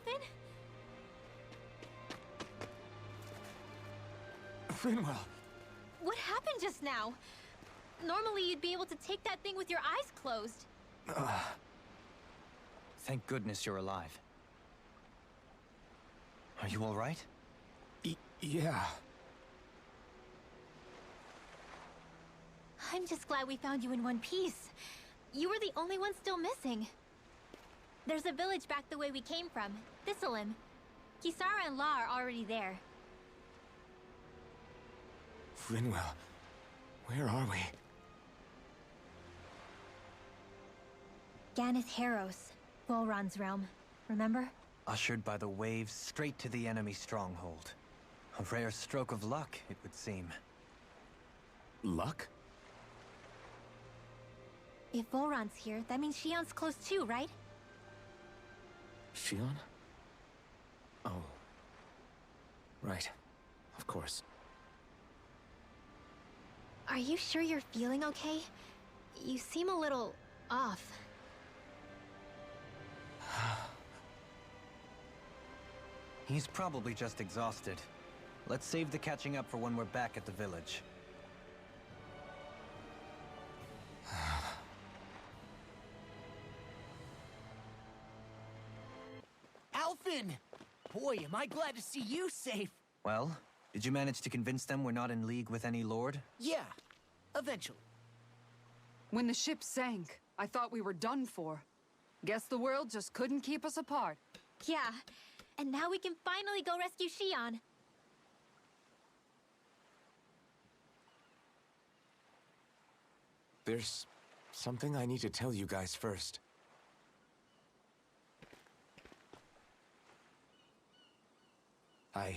Alphen? Finwell! What happened just now? Normally you'd be able to take that thing with your eyes closed. Thank goodness you're alive. Are you all right? Yeah. I'm just glad we found you in one piece. You were the only one still missing. There's a village back the way we came from, Thistleim. Kisara and La are already there. Finwell, where are we? Ganeth Harros, Volron's realm. Remember? Ushered by the waves straight to the enemy stronghold. A rare stroke of luck, it would seem. Luck? If Volron's here, that means Shion's close too, right? Shion? Oh. Right. Of course. Are you sure you're feeling okay? You seem a little off. He's probably just exhausted. Let's save the catching up for when we're back at the village. Alphen! Boy, am I glad to see you safe. Well, did you manage to convince them we're not in league with any lord? Yeah, eventually. When the ship sank, I thought we were done for. Guess the world just couldn't keep us apart. Yeah, and now we can finally go rescue Shion. There's something I need to tell you guys first. I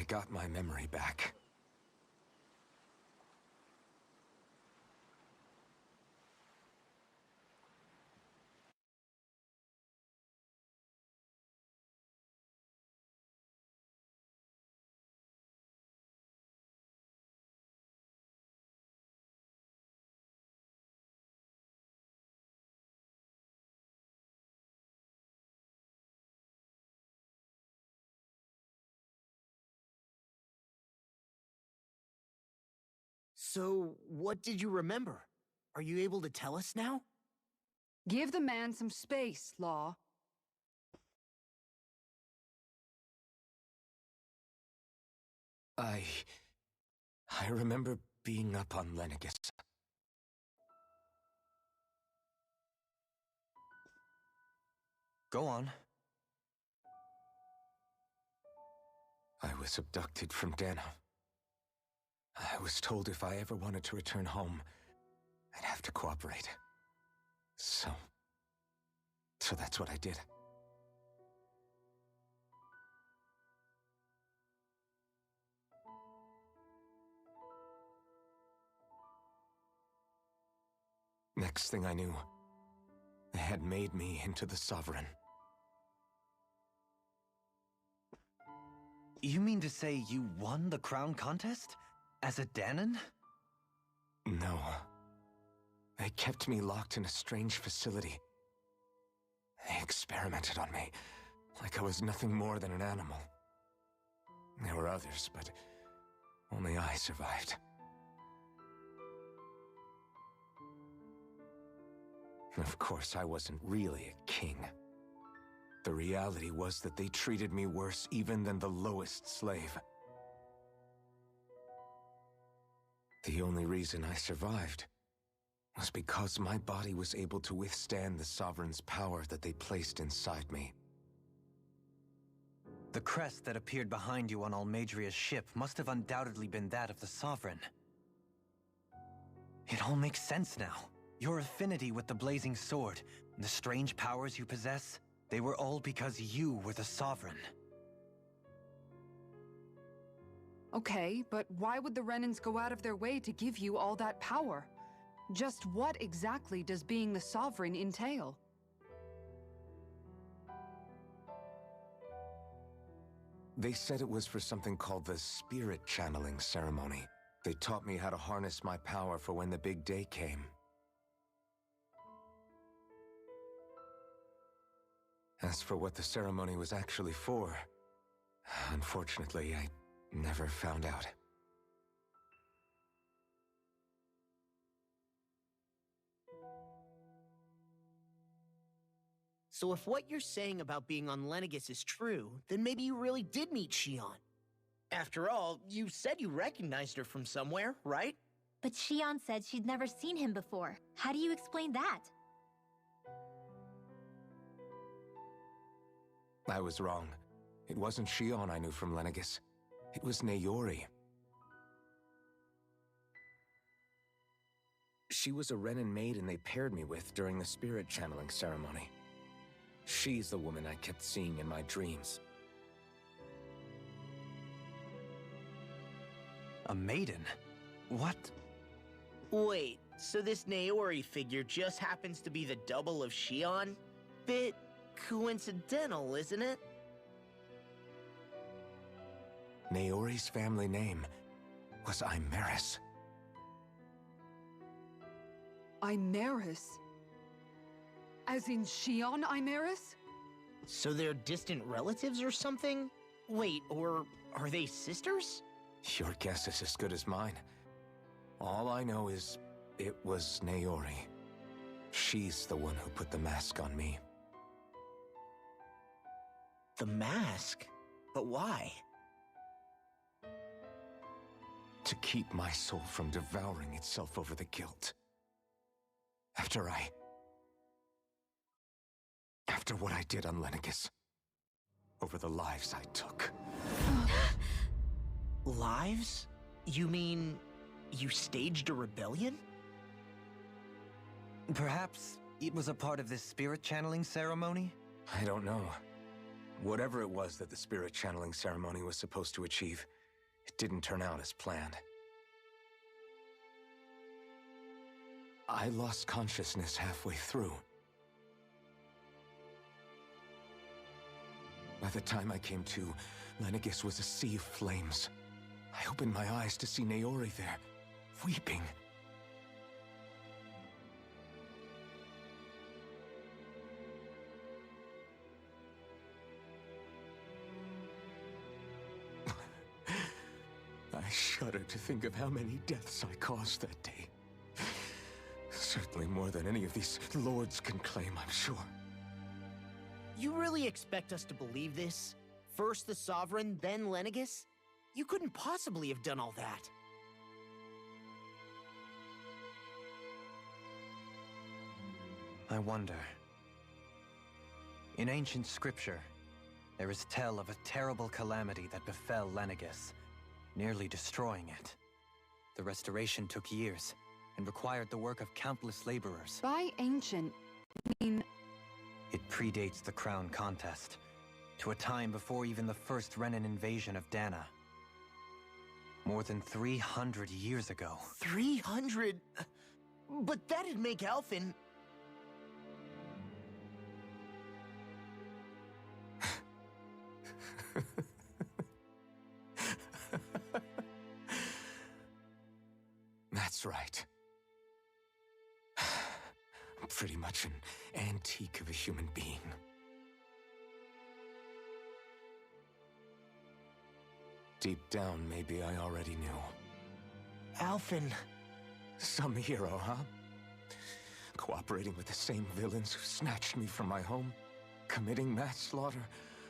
got my memory back. So, what did you remember? Are you able to tell us now? Give the man some space, Law. I remember being up on Lenegis. Go on. I was abducted from Dana. I was told if I ever wanted to return home, I'd have to cooperate. So that's what I did. Next thing I knew, they had made me into the Sovereign. You mean to say you won the crown contest? As a Danon? No. They kept me locked in a strange facility. They experimented on me, like I was nothing more than an animal. There were others, but only I survived. Of course, I wasn't really a king. The reality was that they treated me worse even than the lowest slave. The only reason I survived was because my body was able to withstand the Sovereign's power that they placed inside me. The crest that appeared behind you on Almadria's ship must have undoubtedly been that of the Sovereign. It all makes sense now. Your affinity with the Blazing Sword, and the strange powers you possess, they were all because you were the Sovereign. Okay, but why would the Renans go out of their way to give you all that power? Just what exactly does being the Sovereign entail? They said it was for something called the Spirit Channeling Ceremony. They taught me how to harness my power for when the big day came. As for what the ceremony was actually for, unfortunately, I never found out. So if what you're saying about being on Lenegis is true, then maybe you really did meet Shion. After all, you said you recognized her from somewhere, right? But Shion said she'd never seen him before. How do you explain that? I was wrong. It wasn't Shion I knew from Lenegis. It was Naori. She was a Renin maiden they paired me with during the spirit channeling ceremony. She's the woman I kept seeing in my dreams. A maiden? What? Wait, so this Naori figure just happens to be the double of Shion? Bit coincidental, isn't it? Naori's family name was Imeris. Imeris? As in Shion Imeris? So they're distant relatives or something? Wait, or are they sisters? Your guess is as good as mine. All I know is it was Naori. She's the one who put the mask on me. The mask? But why? To keep my soul from devouring itself over the guilt. After what I did on Lenegis. Over the lives I took. Lives? You mean you staged a rebellion? Perhaps it was a part of this spirit channeling ceremony? I don't know. Whatever it was that the spirit channeling ceremony was supposed to achieve, it didn't turn out as planned. I lost consciousness halfway through. By the time I came to, Lenegis was a sea of flames. I opened my eyes to see Naori there, weeping. I shudder to think of how many deaths I caused that day. Certainly more than any of these lords can claim, I'm sure. You really expect us to believe this? First the Sovereign, then Lenegis? You couldn't possibly have done all that. I wonder. In ancient scripture, there is tell of a terrible calamity that befell Lenegis, nearly destroying it. The restoration took years, and required the work of countless laborers. By ancient, I mean... It predates the crown contest, to a time before even the first Renin invasion of Dana. More than 300 years ago. 300? But that'd make Alphen... That's right. I'm pretty much an antique of a human being. Deep down, maybe I already knew. Alphen... Some hero, huh? Cooperating with the same villains who snatched me from my home, committing mass slaughter,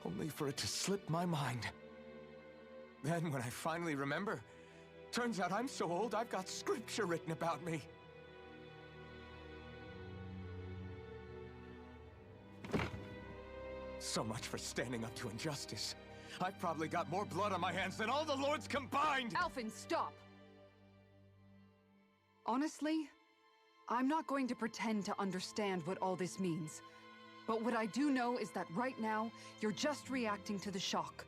only for it to slip my mind. Then, when I finally remember, turns out I'm so old I've got scripture written about me. So much for standing up to injustice. I've probably got more blood on my hands than all the lords combined! Alphen, stop! Honestly, I'm not going to pretend to understand what all this means. But what I do know is that right now, you're just reacting to the shock.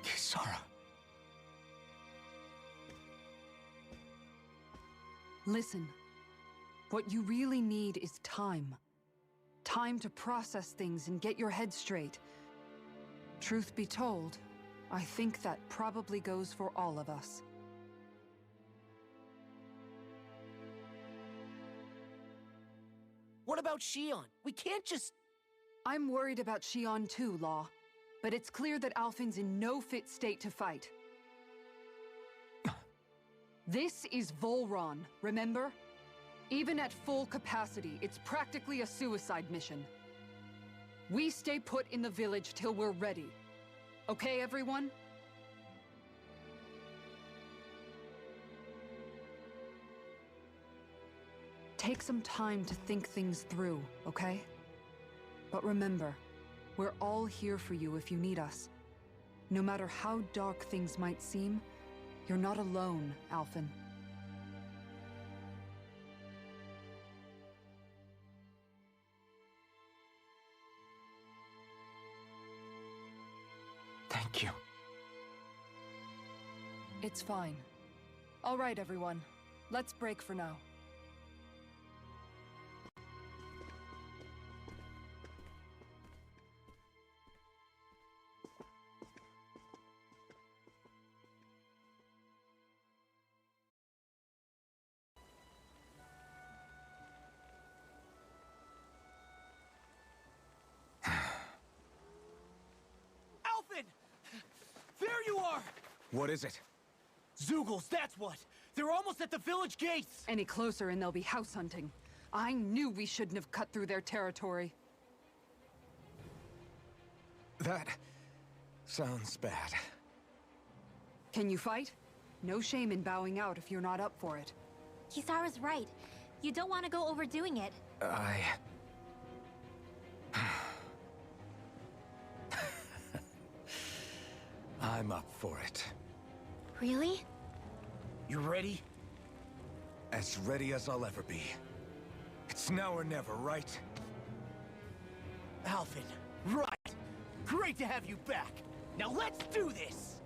Kisara. Listen, what you really need is time. Time to process things and get your head straight. Truth be told, I think that probably goes for all of us. What about Shion? We can't just... I'm worried about Shion too, Law. But it's clear that Alphen's in no fit state to fight. This is Volron, remember? Even at full capacity, it's practically a suicide mission. We stay put in the village till we're ready. Okay, everyone? Take some time to think things through, okay? But remember, we're all here for you if you need us. No matter how dark things might seem, you're not alone, Alphen. Thank you. It's fine. All right, everyone. Let's break for now. There you are! What is it? Zeugles, that's what! They're almost at the village gates! Any closer and they'll be house hunting. I knew we shouldn't have cut through their territory. That sounds bad. Can you fight? No shame in bowing out if you're not up for it. Kisara's right. You don't want to go overdoing it. I'm up for it. Really? You ready? As ready as I'll ever be. It's now or never, right? Alphen, right! Great to have you back! Now let's do this!